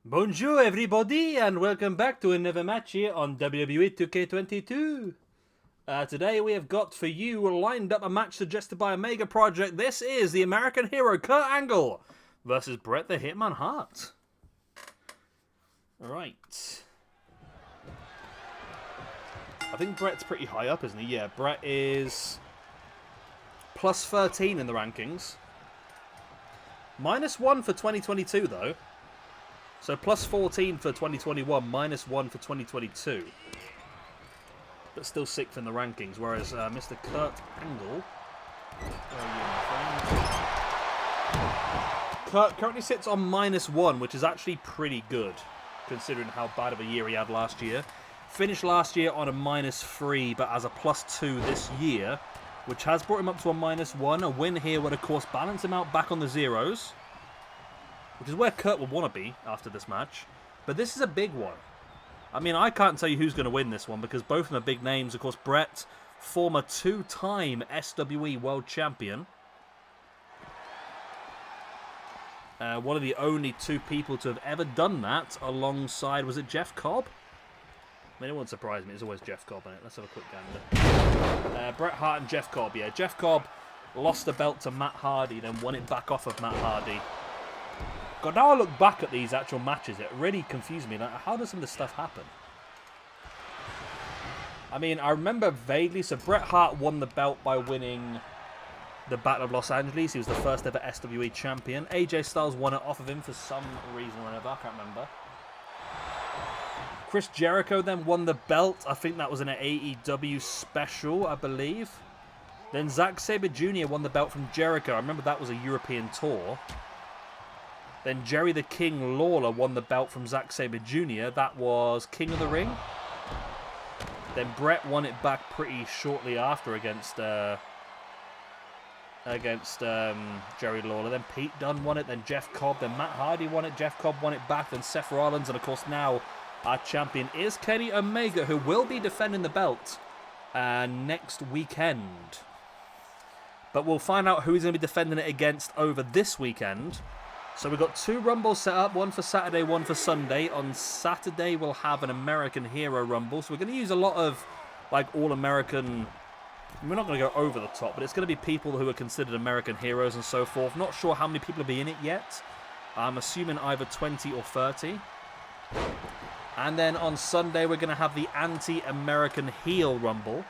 Bonjour everybody and welcome back to another match here on WWE 2K22. Today we have got for you lined up a match suggested by Omega Project. This is the American hero Kurt Angle versus Bret the Hitman Hart. Alright. I think Bret's pretty high up, isn't he? Yeah, Bret is plus 13 in the rankings. -1 for 2022 though. So plus 14 for 2021, -1 for 2022. But still 6th in the rankings, whereas Mr. Kurt Angle... Where are you, my friend? Kurt currently sits on -1, which is actually pretty good, considering how bad of a year he had last year. Finished last year on a -3, but as a +2 this year, which has brought him up to a -1. A win here would, of course, balance him out back on the zeros, which is where Kurt would want to be after this match. But this is a big one. I mean, I can't tell you who's going to win this one because both of them are big names. Of course, Bret, former 2-time SWE World Champion. One of the only 2 people to have ever done that alongside, was it Jeff Cobb? I mean, it wouldn't surprise me. It's always Jeff Cobb in it. Let's have a quick gander. Bret Hart and Jeff Cobb. Yeah, Jeff Cobb lost the belt to Matt Hardy, then won it back off of Matt Hardy. God, now I look back at these actual matches, it really confused me. Like, how does some of this stuff happen? I mean, I remember vaguely, so Bret Hart won the belt by winning the Battle of Los Angeles. He was the first ever SWE champion. AJ Styles won it off of him for some reason or another, I can't remember. Chris Jericho then won the belt. I think that was in an AEW special, I believe. Then Zack Sabre Jr. won the belt from Jericho. I remember that was a European tour. Then Jerry the King Lawler won the belt from Zack Sabre Jr. That was King of the Ring. Then Bret won it back pretty shortly after against Jerry Lawler. Then Pete Dunne won it. Then Jeff Cobb. Then Matt Hardy won it. Jeff Cobb won it back. Then Seth Rollins. And of course now our champion is Kenny Omega, who will be defending the belt next weekend. But we'll find out who he's going to be defending it against over this weekend. So we've got 2 Rumbles set up, one for Saturday, one for Sunday. On Saturday, we'll have an American Hero Rumble. So we're going to use a lot of, like, all-American... We're not going to go over the top, but it's going to be people who are considered American heroes and so forth. Not sure how many people will be in it yet. I'm assuming either 20 or 30. And then on Sunday, we're going to have the Anti-American Heel Rumble.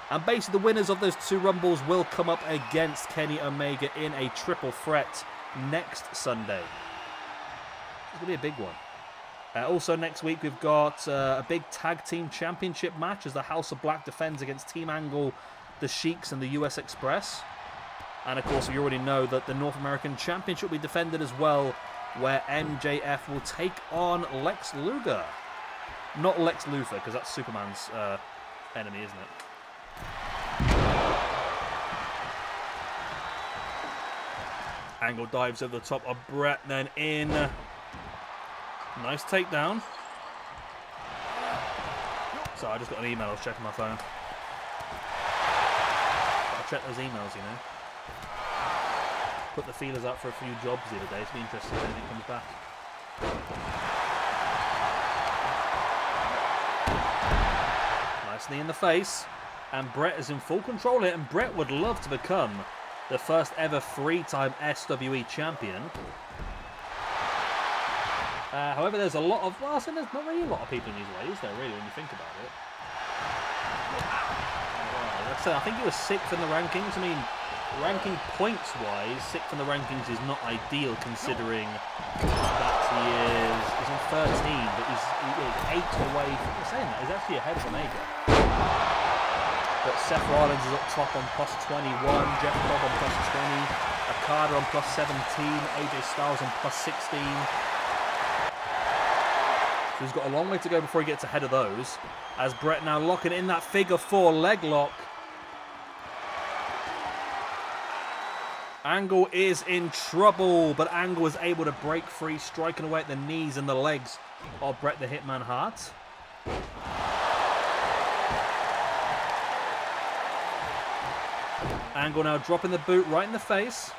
And basically, the winners of those 2 Rumbles will come up against Kenny Omega in a triple threat next Sunday. It's going to be a big one. Also next week we've got a big tag team championship match as the House of Black defends against Team Angle, the Sheiks and the US Express. And of course we already know that the North American Championship will be defended as well, where MJF will take on Lex Luger. Not Lex Luthor, because that's Superman's enemy, isn't it? Angle dives over the top of Bret, then in. Nice takedown. Sorry, I just got an email. I was checking my phone. I'll check those emails, you know. Put the feelers out for a few jobs the other day. It's be interesting if anything comes back. Nice knee in the face. And Bret is in full control here. And Bret would love to become the first ever 3-time SWE champion. However, there's a lot of... Well, there's not really a lot of people in his way, is there, really, when you think about it? Like I said, I think he was 6th in the rankings. I mean, ranking points-wise, 6th in the rankings is not ideal, considering that he's on 13, but he's 8 away from... I'm saying that, he's actually ahead of Omega. But Seth Rollins is up top on +21, Jeff Cobb on +20, Okada on +17, AJ Styles on +16. So he's got a long way to go before he gets ahead of those. As Bret now locking in that figure 4 leg lock. Angle is in trouble, but Angle is able to break free, striking away at the knees and the legs of Bret the Hitman Hart. Angle now dropping the boot right in the face.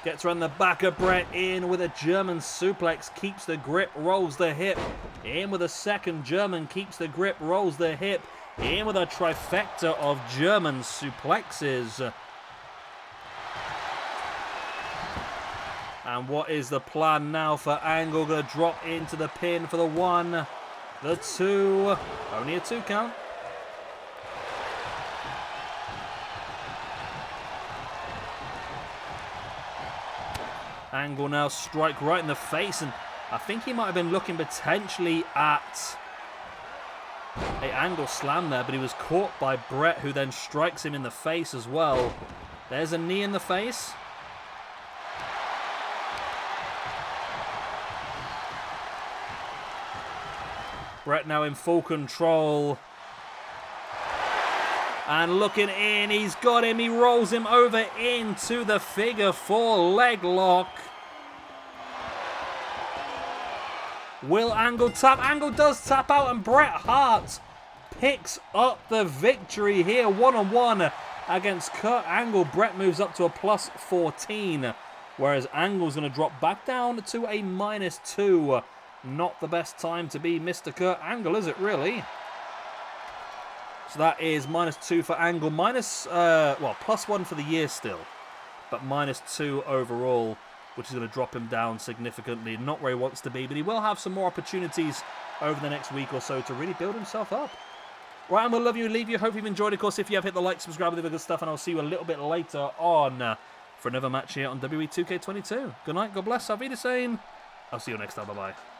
Gets around the back of Bret, in with a German suplex, keeps the grip, rolls the hip. In with a second German, keeps the grip, rolls the hip. In with a trifecta of German suplexes. And what is the plan now for Angle? Going to drop into the pin for the 1, the 2. Only a 2 count. Angle now strike right in the face, and I think he might have been looking potentially at an Angle slam there, but he was caught by Bret, who then strikes him in the face as well. There's a knee in the face. Bret now in full control. And looking in, he's got him. He rolls him over into the figure 4 leg lock. Will Angle tap? Angle does tap out, and Bret Hart picks up the victory here. 1-on-1 against Kurt Angle. Bret moves up to a plus 14, whereas Angle's going to drop back down to a -2. Not the best time to be Mr. Kurt Angle, is it really? So that is -2 for Angle. +1 for the year still, but -2 overall, which is going to drop him down significantly. Not where he wants to be, but he will have some more opportunities over the next week or so to really build himself up. Right, I'm going to love you and leave you. Hope you've enjoyed. Of course, if you have, hit the like, subscribe, with the good stuff, and I'll see you a little bit later on for another match here on WWE 2K22. Good night, God bless, Auf Wiedersehen. I'll see you next time. Bye-bye.